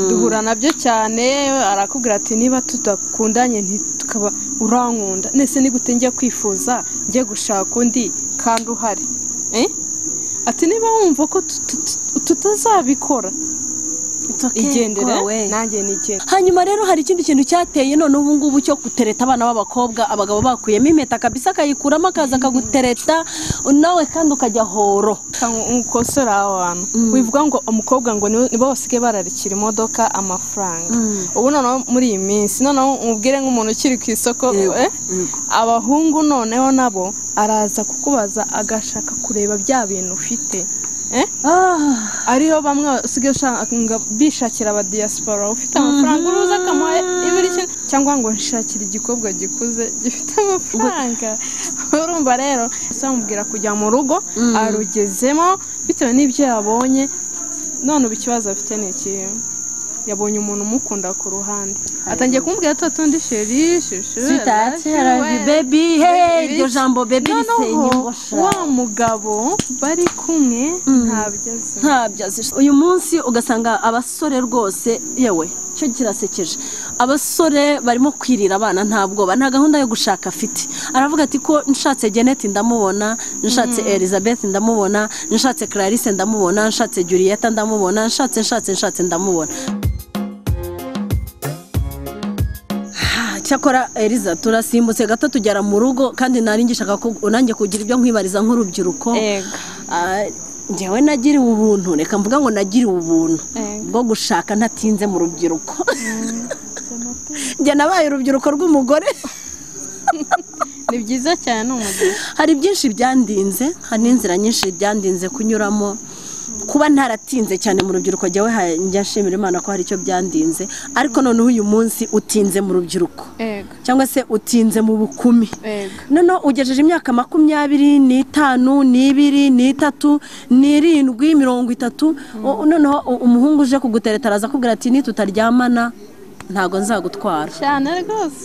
duhura nabyo cyane arakubwira ati niba tudakundanye ntitukaba urankunda nese ni gute njya kwifuza njye gushaka undi kandi uhari ati niba wumva ko tutazabikora igendere nanjye nigende. Hanyuma rero hari ikindi kintu cyateye none ubu ngubu cyo gutereta abana b'abakobwa abagabo bakuyemo impeta kabisa akayikuramo akaza akagutereta nawe kandi ukajya horo ukosora abantu wivuga ngo umukobwa ngo nibo basigaye bararikira imodoka amafaranga ubu noneho muri iyi minsi noneho umubwire nk'umuntu ukiri ku isoko abahungu noneho nabo araza kukubaza agashaka kureba bya bintu ufite ariho bamwe usigaye bishakira aba diaspora ufite amafaranga uruza akamuha ibiri cyangwa ngo nshakire igikobwa gikuze gifite amafaranga urumva rero samubwira kujya mu rugo arugezemo bitewe n'ibyo yabonye none ubu ikibazo afite ni iki yabonye umuntu umukunda ku ruhande atangiye kumubwira tundi sheri sweetheart baby hey iryo jambo baby risenye wa mugabo bari kumwe ntabyaze uyu munsi ugasanga abasore rwose yewe cyo kirasekeje abasore barimo kwirira abana ntabwo nta gahunda yo gushaka afite aravuga ati ko nshatse Janet ndamubona nshatse Elizabeth ndamubona nshatse Clarisse ndamubona nshatse Julieta ndamubona nshatse ndamubona. Cyakora Eliza turasimbutse gato tugera mu rugo kandi naringishaka ko unange kugira ibyo nkwibariza nk'urubyiruko njyewe nagiriwe ubuntu reka mvuga ngo nagiriwe ubuntu bwo gushaka ntatinze mu rubyiruko njye nabaye urubyiruko rw'umugore ni byiza cyane umugore hari byinshi byandinze hari n'inzira nyinshi byandinze kunyuramo kuba ntaratinze cyane mu rubyiruko jyawe njya nshimira Imana ko hari icyo byandinze ariko none uyu munsi utinze mu rubyiruko cyangwa se utinze mu bukumi none ugejeje imyaka 25 n'itanu n'ibiri n'itatu n'irindwi 30 none umuhungu uje kugutereta araza kubwira ati ni tutaryamana ntago nzagutwara cyane rwose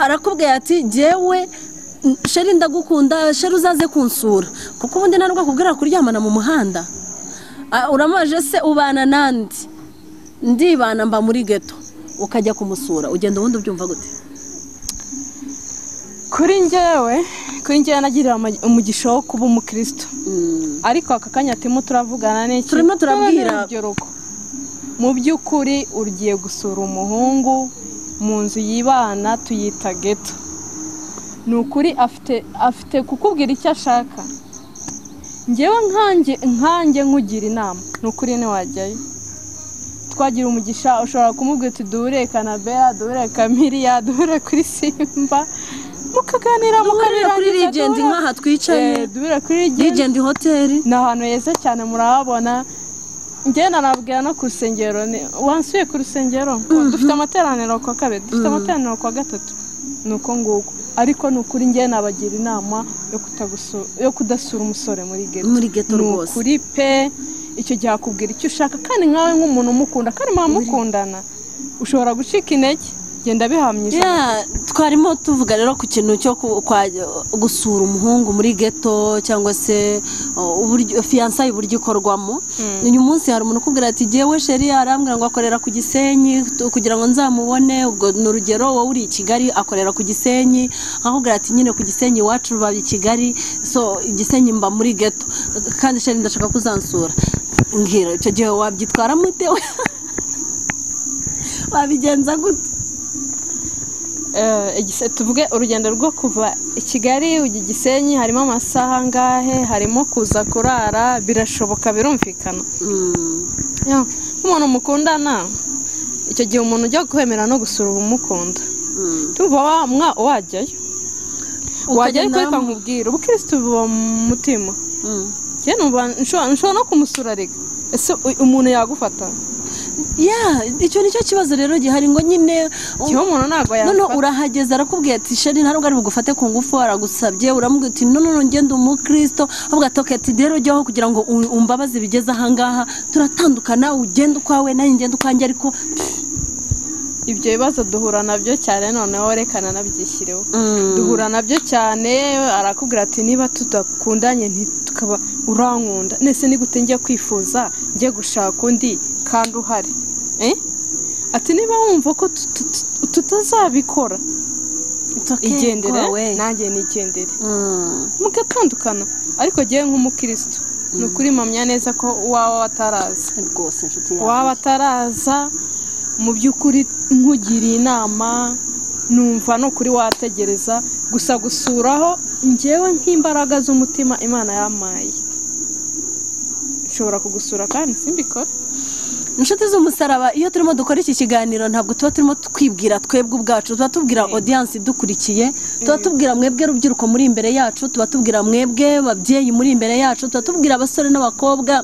arakubwira ati jewe sheri ndagukunda sheri uzaze kunsura kuko ubundi ntabwo kubwira kuryamana mu muhanda uramaje se ubana nandi ndibana mba muri ghetto ukajya kumusura ugenda ubundi ubyumva gute kuri njyewe nagirira umugisha wo kuba umukristo ariko aka kanya timo turavugana n'iki turimo turabwira mu by'ukuri ugiye gusura umuhungu mu nzu yibana tuyita ghetto nukuri afite kukubwira icyo ashaka ngewe nkanjye nkugira inama nukuri ne wajyayo twagira umugisha ushobora kumubwira uti duhure Kanabera duhure Kamiriya duhure kuri Simba mukaganira kuri Legend nkaha twicaye duhure kuri Legend Hotel ni ahantu heza cyane murahabona njye narabwira no ku rusengero wansuye ku rusengero dufite amateraniro kwa kabiri dufite amateraniro kwa gatatu nuko nguko ariko nukuri njye nabagira inama yo kudasura umusore muri ghetto rwose kuri pe icyo gihe akubwira icyo ushaka kandi nkawe nk'umuntu umukunda kandi mukundana ushobora gucika intege genda bihamyije twarimo tuvuga rero ku kintu cyo gusura umuhungu muri ghetto cyangwa se uburyo fiançailles uburyo ikorwamo uyu munsi hari umuntu ukubwira ati jewe sheri arambwira ngo akorera ku Gisenyi kugira ngo nzamubone ubwo n'urugero wowe uri i Kigali akorera ku Gisenyi akubwira ati nyine ku Gisenyi iwacu rubaye i Kigali so Gisenyi mba muri ghetto kandi sheri ndashaka kuzansura ngira icyo gihe wabyitwara mutewe wabigenza gute tuvuge urugendo rwo kuva i Kigali ujya Gisenyi harimo amasaha ngahe harimo kuza kurara birashoboka birumvikana nk'umuntu mukundana icyo gihe umuntu ujya kwemera no gusura ubumukunda tuva wajyayo kwereka nkubwira ubukristo buba mu mutima nshobora no kumusura rega ese umuntu yagufata icyo nicyo kibazo rero gihari ngo nyine umuntu ntago none urahageza arakubwiye ati sheri ntabwo ari bugufate ku ngufu aragusabye uramubwira uti none ngende umukristo avuga ati rero jyaho kugira ngo umbabaze bigeze ahangaha turatandukana ugenda ukwawe nanjye ngende ukwanjye ariko ibyo bibazo duhura nabyo cyane noneho rekana nabyishyireho duhura nabyo cyane arakubwira ati niba tudakundanye ntitukaba urankunda nese ni gute njye kwifuza njye gushaka undi kandi uhari ati niba wumva ko tutazabikora igendere nanjye nigendere mugatandukana ariko jyewe nk'umukristo ni ukuri mpamya neza ko waba wataraza rwose inshuti yawe waba ataraza mu by'ukuri nkugiriye inama numva no kuri wategereza gusa gusuraho njyewe nk'imbaraga z'umutima Imana yamaye nshobora kugusura kandi simbikora inshuti z'umusaraba iyo turimo dukora iki kiganiro ntabwo tuba turimo twibwira twebwe ubwacu tuba tubwira audience dukurikiye tuba tubwira mwebwe rubyiruko muri imbere yacu tuba tubwira mwebwe babyeyi muri imbere yacu tuba tubwira abasore n'abakobwa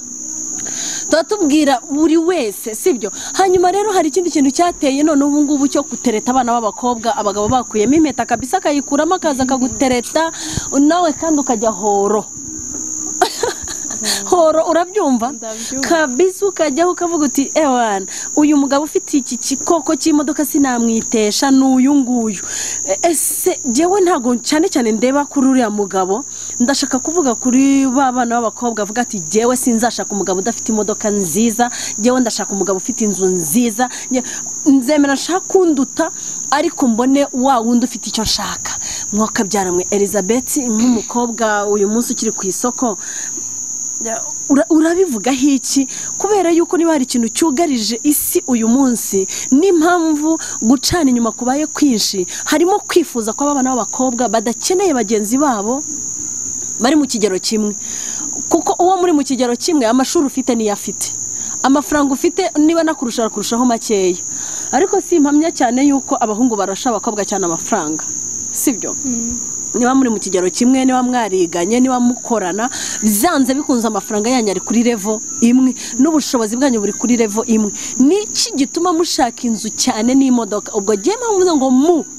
tuba tubwira buri wese sibyo hanyuma rero hari ikindi kintu cyateye none ubu ngubu cyo gutereta abana b'abakobwa abagabo bakuyemo impeta kabisa akayikuramo akaza akagutereta nawe kandi ukajya horo urabyumva kabisa ukajyaho ukavuga uti ewana uyu mugabo ufite iki kikoko cy'imodoka sinamwitesha n'uyu nguyu ese jyewe ntabwo cyane cyane ndeba kuri uriya mugabo ndashaka kuvuga kuri ba bana b'abakobwa avuga ati jyewe sinzashaka umugabo udafite imodoka nziza jyewe ndashaka umugabo ufite inzu nziza nzemera nshaka kunduta ariko mbone wa wundi ufite icyo nshaka mwakabyaramwe Elizabeth nk'umukobwa uyu munsi ukiri ku isoko urabivugaho iki kubera yuko niba hari ikintu cyugarije isi uyu munsi n'impamvu gucana inyuma kubaye kwinshi harimo kwifuza ko abana b'abakobwa badakeneye bagenzi babo bari mu kigero kimwe kuko uwo muri mu kigero kimwe amashuri ufite niyo afite amafaranga ufite niba nakurusha kurushaho makeya ariko si impamya cyane yuko abahungu barasha abakobwa cyane amafaranga sibyo niba muri mu kigero kimwe niba mwariganye niba mukorana byanze bikunze amafaranga yanyu ari kuri level imwe n'ubushobozi bwanyu buri kuri level imwe niki gituma mushaka inzu cyane n'imodoka ubwo giye mpamvuze ngo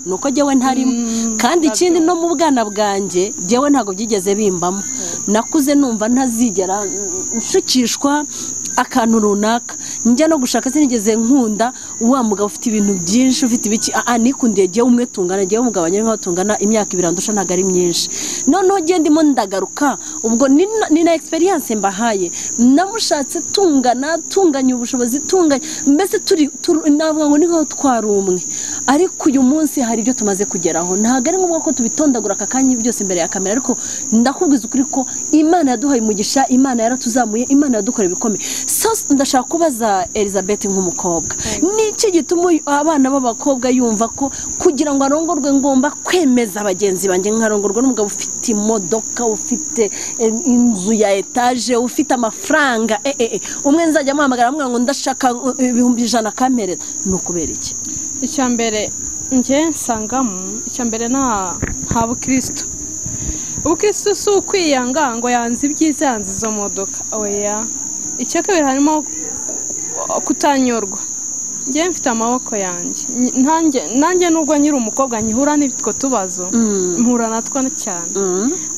nuko jyewe ntarimo kandi ikindi no mu bwana bwanjye jyewe ntabwo byigeze bimbamo nakuze numva ntazigera nshukishwa akantu runaka njya no gushaka sinigeze nkunda wa mugabo ufite ibintu byinshi ufite ibiki nikundiye jyewe umwe tungana jyewe umugabanye nkaho tungana imyaka 2 ndusha ntago ari myinshi noneho jye ndimo ndagaruka ubwo ni na experience mbahaye namushatse tunganye ubushobozi tunganye mbese turi navuga ngo ni nkaho twari umwe ariko uyu munsi hari ibyo tumaze kugeraho ntago ari ngombwa ko tubitondagura akakanya byose imbere ya kamera ariko ndakubwiza ukuri ko Imana yaduhaye umugisha Imana yaratuzamuye Imana yadukoreye ibikomeye ndashaka kubaza Elizabeth nk'umukobwa niki gituma abana b'abakobwa yumva ko kugira ngo arongorwe ngomba kwemeza abagenzi banjye nkarongorwa n'umugabo ufite imodoka ufite inzu ya etage ufite amafaranga umwe nzajya amuhamagara amubwira ngo ndashaka 100 kamere nukubera iki icyambere njye nsangamo icyambere nta bukristo ubukristo si ukwiyanga ngo yanze ibyiza yanze izo modoka oya icyo kabiri harimo kutanyorwa njye mfite amaboko yanjye nanjye nubwo nyiri umukobwa nyihura n'ibitwo tubazo mpura natwo cyane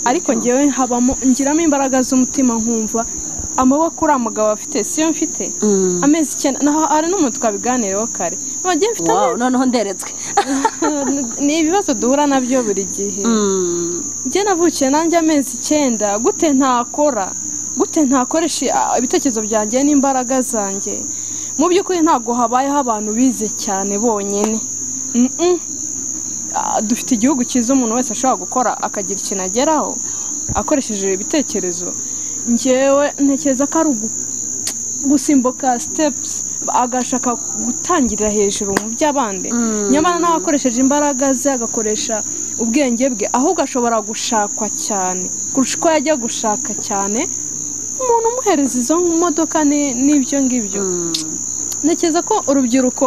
ariko njyewe habamo ngiramo imbaraga z'umutima nkumva amaboko uriya mugabo afite siyo mfite amezi 9 naho ari n'umuntu twabiganireho kare njye mfite noneho nderetswe ni ibibazo duhura nabyo buri gihe njye navukiye nanjye amezi 9 gute ntakora gute ntakoresha ibitekerezo byanjye n'imbaraga zanjye mu by'ukuri ntabwo habayeho abantu bize cyane bonyine dufite igihugu cyiza umuntu wese ashobora gukora akagira ikintu ageraho akoresheje ibitekerezo njyewe ntekereza ko ari gusimbuka steps agashaka gutangirira hejuru mu by'abandi nyamara nawe akoresheje imbaraga ze agakoresha ubwenge bwe ahubwo ashobora gushakwa cyane kurusha uko yajya gushaka cyane umuntu umuhereza izo modoka n'ibyo ngibyo ntekereza ko urubyiruko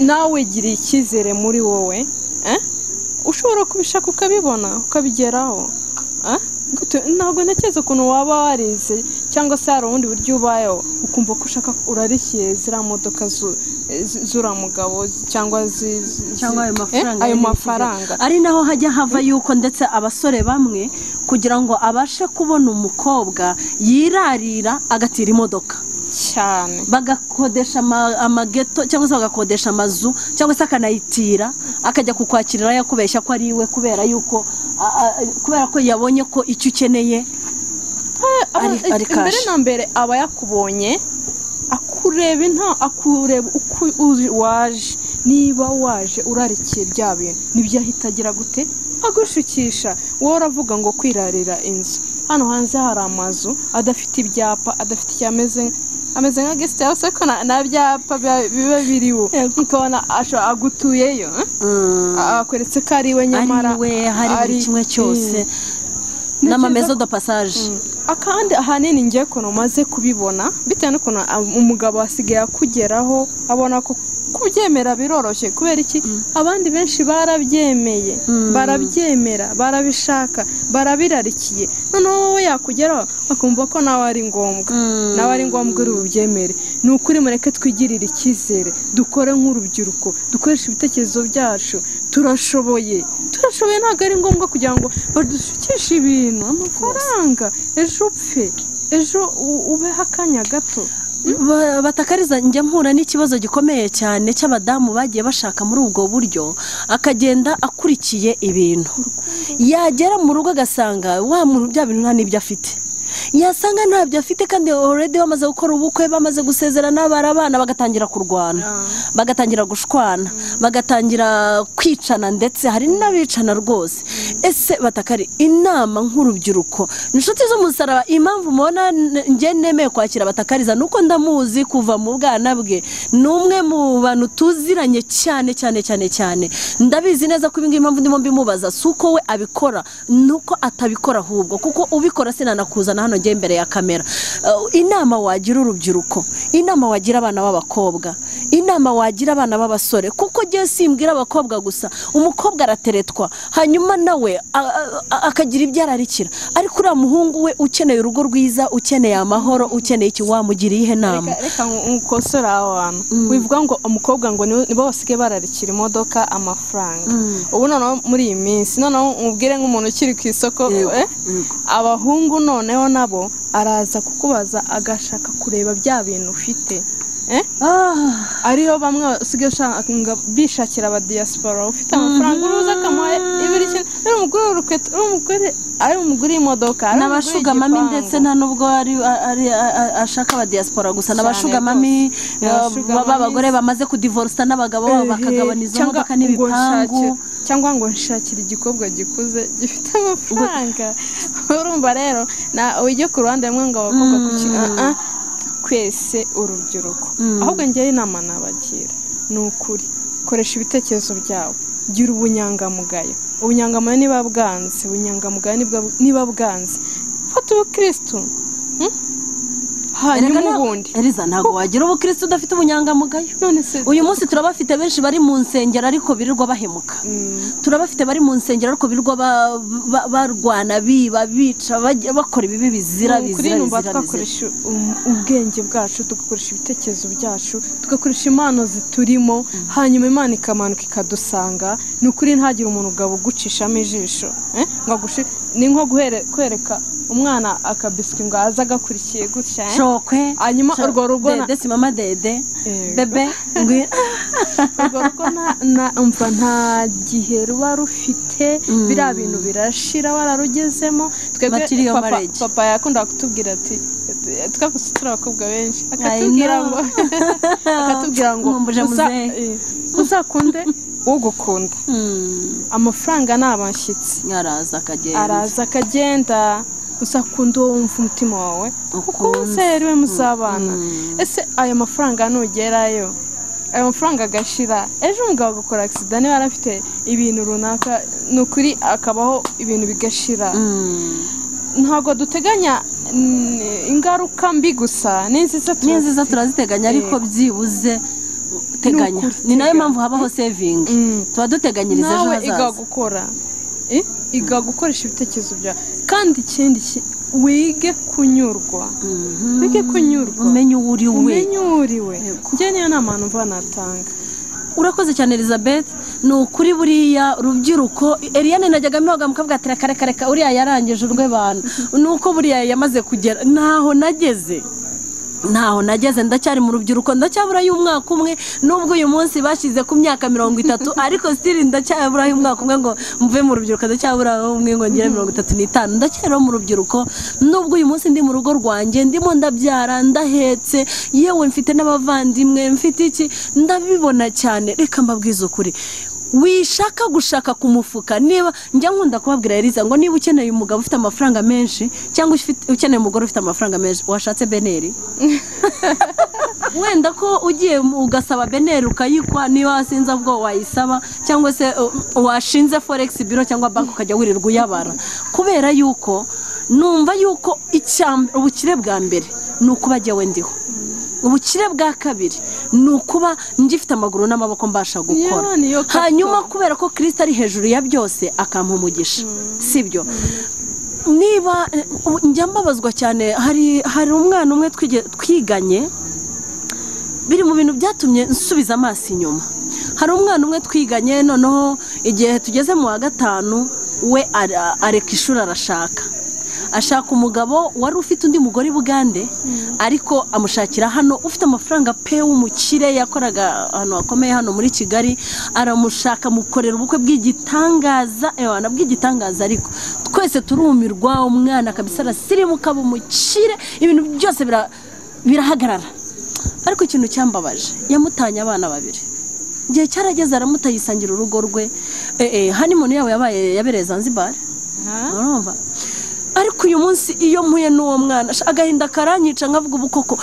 nawe giriye icyizere muri wowe ushobora kubishaka ukabibona ukabigeraho ntabwo ntekereza ukuntu waba warize cyangwa se hari ubundi buryo ubayeho ukumva ko ushaka urarikiye ziriya modoka z'uriya mugabo cyangwa ayo mafaranga ari naho hajya hava yuko ndetse abasore bamwe kugira ngo abashe kubona umukobwa yirarira agatira imodoka cyane bagakodesha amageto cyangwa se bagakodesha amazu cyangwa se akanayitira akajya kukwakirira yakubeshya ko ari iwe kubera ko yabonye ko icyo ukeneye ari mbere kashi. na mbere aba yakubonye akureba uko waje, niba waje urarikiye bya bintu nibyo ahita agira gute agushukisha. wowe uravuga ngo kwirarira inzu, hano hanze hari amazu adafite ibyapa, adafite icyameze ameze nka guest house ariko na byapa biba biriho, ukabona agutuyeyo akweretse ko ari we nyamara hari buri kimwe cyose n'amamezo de passage. akandi ahanini ngiye kuno maze kubibona bitewe n'ukuntu umugabo asigaye akugeraho abona ko kubyemera biroroshye. kubera iki? abandi benshi barabyemeye, barabyemera, barabishaka, barabirarikiye, noneho wowe yakugeraho akumva ko nawe ari ngombwa, nawe ari ngombwa uri bubyemere. ni ukuri mureke twigirire icyizere, dukore nk'urubyiruko, dukoreshe ibitekerezo byacu. turashoboye ntabwo ari ngombwa kugira ngo badushukishe ibintu amafaranga, ejo upfe, ejo ubeho akanya gato. batakariza njya mpura n'ikibazo gikomeye cyane cy'abadamu bagiye bashaka muri ubwo buryo, akagenda akurikiye ibintu, yagera mu rugo agasanga wa muntu bya bintu nta n'ibyo afite, yasanga ntabyo afite kandi already bamaze gukora ubukwe, bamaze gusezerana, barabana, bagatangira kurwana, bagatangira gushwana, bagatangira kwicana, ndetse hari n'abicana rwose. ese batakari inama nk'urubyiruko inshuti z'umusaraba, impamvu mubona njye nemeye kwakira batakariza nuko ndamuzi kuva mu bwana bwe, ni umwe mu bantu tuziranye cyane cyane cyane cyane. ndabizi neza ko ibingibi impamvu ndimo mbimubaza si uko we abikora, nuko atabikora ahubwo kuko ubikora sinanakuzana hano njye imbere ya kamera. inama wagira urubyiruko, inama wagira abana b'abakobwa, inama wagira abana b'abasore, kuko njye simbwira abakobwa gusa, umukobwa arateretwa hanyuma nawe akagira ibyo ararikira, ariko uriya muhungu we ukeneye urugo rwiza, ukeneye amahoro, ukeneye iki, wamugiriye ihe nama? reka nkukosora aho hantu wivuga ngo umukobwa ngo nibo basigaye bararikira imodoka, amafaranga. ubu noneho muri iyi minsi, noneho mubwire nk'umuntu ukiri ku isoko, abahungu noneho nabo araza kukubaza agashaka kureba bya bintu ufite. ariyo bamwe usigaye bishakira aba diaspora ufite amafaranga uruza akamuha ibiri kintu, ari umugore w'urukweto, ari umugore w'imodoka, n'abashugamami, ndetse nta nubwo ari ashaka aba diaspora gusa, n'abashugamami b'abagore bamaze kudivorsa n'abagabo babo bakagabana izo modoka n'ibipangu, cyangwa ngo nshakire igikobwa gikuze gifite amafaranga. urumva rero ujye ku ruhande rumwe ngo abakobwa kwese urubyiruko, ahubwo ngewe inama nabagira ni ukuri, koresha ibitekerezo byawe, gira ubunyangamugayo. ubunyangamugayo niba bwanze, ubunyangamugayo niba bwanze, fata ubukristo, hanyuma ubundi Eliza ntabwo wagira ubukristo udafite ubunyangamugayo. uyu munsi turabafite benshi bari mu nsengero ariko birirwa bahemuka, turabafite bari mu nsengero ariko birirwa barwana, bica, bakora ibibi bizira. twakoresha ubwenge bwacu, tugakoresha ibitekerezo byacu, tugakoresha impano ziturimo, hanyuma Imana ikamanuka ikadusanga. ni ukuri ntagire umuntu ugabo ugucishamo ijisho, ni nko kwereka umwana akabiswi ngo aza agakurikiye gutya, shokwe, hanyuma urwo rugo dede si mama dede bebe urwo rugo umva nta gihe ruba rufite, biriya bintu birashira wararugezemo. twebwe papa yakunda kutubwira ati, twakuze turi abakobwa benshi, akatubwira ngo uzakunde ugukunda, amafaranga ni abashyitsi, araza akagenda, usakunda uwo wumva umutima wawe kuko umuseri we muzabana. ese ayo mafaranga nugerayo, ayo mafaranga agashira, ejo umugabo agakora accident, niba arafite ibintu runaka, ni ukuri akabaho ibintu bigashira. ntabwo duteganya ingaruka mbi gusa, n'inziza turaziteganya, ariko byibuze teganya. ni nayo mpamvu habaho saving, tuba duteganyiriza ejo hazaza. iga gukoresha ibitekerezo byawe, kandi ikindi wige kunyurwa, umenye uri we. njye niyo nama numva natanga. urakoze cyane Elizabeth, ni ukuri buriya rubyiruko. Eliane najyaga mpihoga mukabwa ati reka uriya yarangije urwe bantu, ni uko buriya yamaze kugera ntaho nageze. ntaho nageze ndacyari mu rubyiruko ndacyabura y'umwaka umwe nubwo uyu munsi bashyize ku myaka 30 ariko still ndacyabura y'umwaka umwe ngo mve mu rubyiruko ndacyabura umwe ngo ngire 35 ndacyari mu rubyiruko nubwo uyu munsi ndi mu rugo rwanjye ndimo ndabyara ndahetse yewe mfite n'abavandimwe mfite iki ndabibona cyane reka mbabwiza ukuri wishaka gushaka ku mufuka niba njya nkunda kubabwira Eliza ngo niba ukeneye umugabo ufite amafaranga menshi cyangwa ukeneye umugore ufite amafaranga menshi washatse Beneri wenda ko ugiye ugasaba Beneri ukayikwa niba wasinze ubwo wayisaba cyangwa se washinze forex bureau cyangwa bank ukajya wirirwa uyabara kubera yuko numva yuko ubukire bwa mbere nuko bajya wendiho ubukire bwa kabiri nukuba ngifite amaguru n'amaboko mbasha gukora hanyuma kubera ko Kristo ari hejuru ya byose akampa umugisha sibyo niba njya mbabazwa cyane hari umwana umwe twiganye biri mu bintu byatumye nsubiza amaso inyuma hari umwana umwe twiganye noneho igihe tugeze mu wa 5 we areka ishuri ashaka umugabo wari ufite undi mugore Bugande ariko amushakira hano ufite amafaranga pe w'umukire yakoraga hano akomeye hano muri Kigali aramushaka mukorera ubukwe bw'igitangaza bw'igitangaza ariko twese turumirwa umwana kabisa arasirimuka bumukire ibintu byose birahagarara ariko ikintu cyambabaje yamutanye abana babiri igihe cyarageze aramutayisangira urugo rwe honeymoon yawe yabereye Zanzibar urumva ariko uyu munsi iyo mpuye n'uwo mwana agahinda karanyica nkavuga ubukoko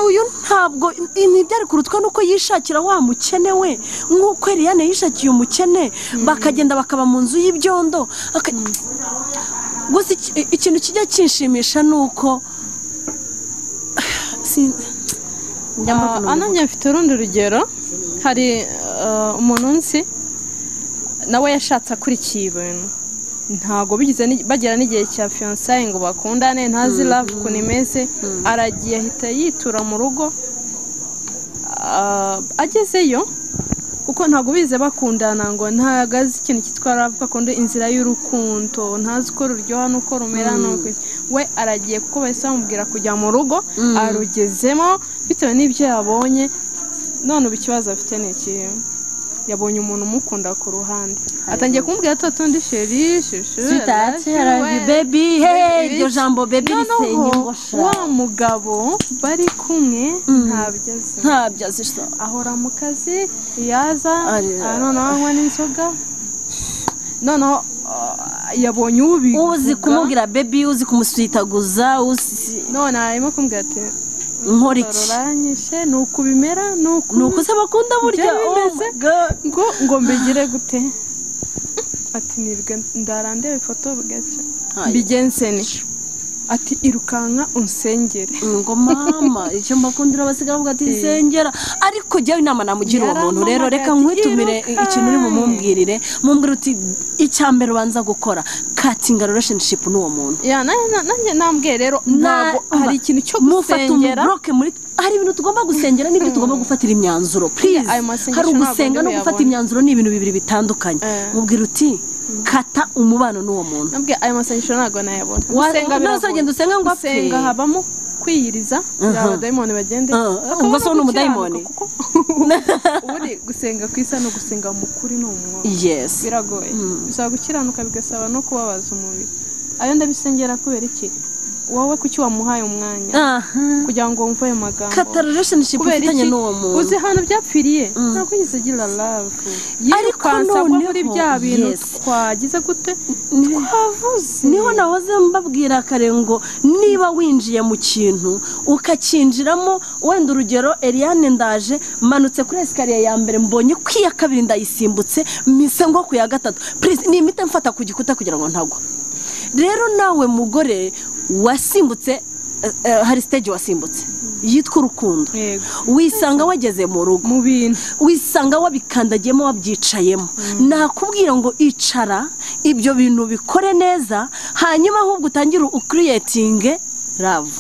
uyu ntabwo ntibyari kurutwa nuko yishakira wa mukene we nk'uko Eliane yishakiye umukene bakagenda bakaba mu nzu y'ibyondo gusa ikintu kijya kinshimisha nuko ananya mfite urundi rugero hari umuntu nzi nawe yashatse akurikiye ibintu ntago bigize bagera n'igihe cya fiancé ngo bakundane ntazi love kunimeze aragiye ahita yitura mu rugo agezeyo kuko ntago bize bakundana ngo ntagaze ikintu cyitwa love bakunda inzira y'urukundo ntazi ko ruryoha nuko rumera nuko we aragiye kuko bahise bamubwira kujya mu rugo arugezemo bitewe n'ibyo yabonye none ikibazo afite ni iki yabonye umuntu umukunda ku ruhande atangiye kumubwira tundi sheri baby hey iryo jambo baby risenyingosha wa mugabo bari kumwe ntabyo azi ahora mu kazi yaza noneho anywa n'inzoga noneho yabonye uzi kumubwira baby uzi kumuswitaguza none arimo kumubwira ati nkoriki nuko bimera nuko se bakunda burya ngo mbigire gute ati nirwe ndarandeba ifoto bugaca mbigense ni ati irukanka unsengere ngo mama icyo mbakundira basigaye bavuga ati nsengera ariko jyewe inama namugira uwo muntu rero reka nkwitumire ikintu uri mumumbwirire mumbwira uti icyambere ubanza gukora cutting relationship n'uwo muntu nanjye nambwiye rero ntabwo hari ikintu cyo gusengera hari ibintu tugomba gusengera n'ibyo tugomba gufatira imyanzuro please hari ugusenga no gufata imyanzuro ni ibintu bibiri bitandukanye mubwira uti kata umubano n'uwo muntu nabwiye ayo masengesho ntago nayabona usenga ngo gusenga habamo kwiyiriza abadayimoni bagende ubwo so n'umudayimoni ubundi gusenga kwisa no gusenga mukuri n'umwuka yes biragoye bisaba gukiranuka bigasaba no kubabaza umubiri ayo ndabisengera kubera iki wowe kuki wamuhaye umwanya kugira ngo wumve ayo magambo kata relationship ufitanye n'uwo muntu uzi hano byapfiriye ntabwo yise gira love ariko none muri bya bintu twagize gute twavuze niho nahoze mbabwira kare ngo niba winjiye mu kintu ukakinjiramo wenda urugero Eliane ndaje manutse kuri escalier ya mbere mbonye kwiya kabiri ndayisimbutse mise ngo ku ya gatatu please ni imite mfata ku gikuta kugira ngo ntagwa rero nawe mugore wasimbutse hari stage wasimbutse yitwa urukundo wisanga wageze mu rugo mu bintu wisanga wabikandagiyemo wabyicayemo nakubwira ngo icara ibyo bintu bikore neza hanyuma ahubwo utangire ucreating love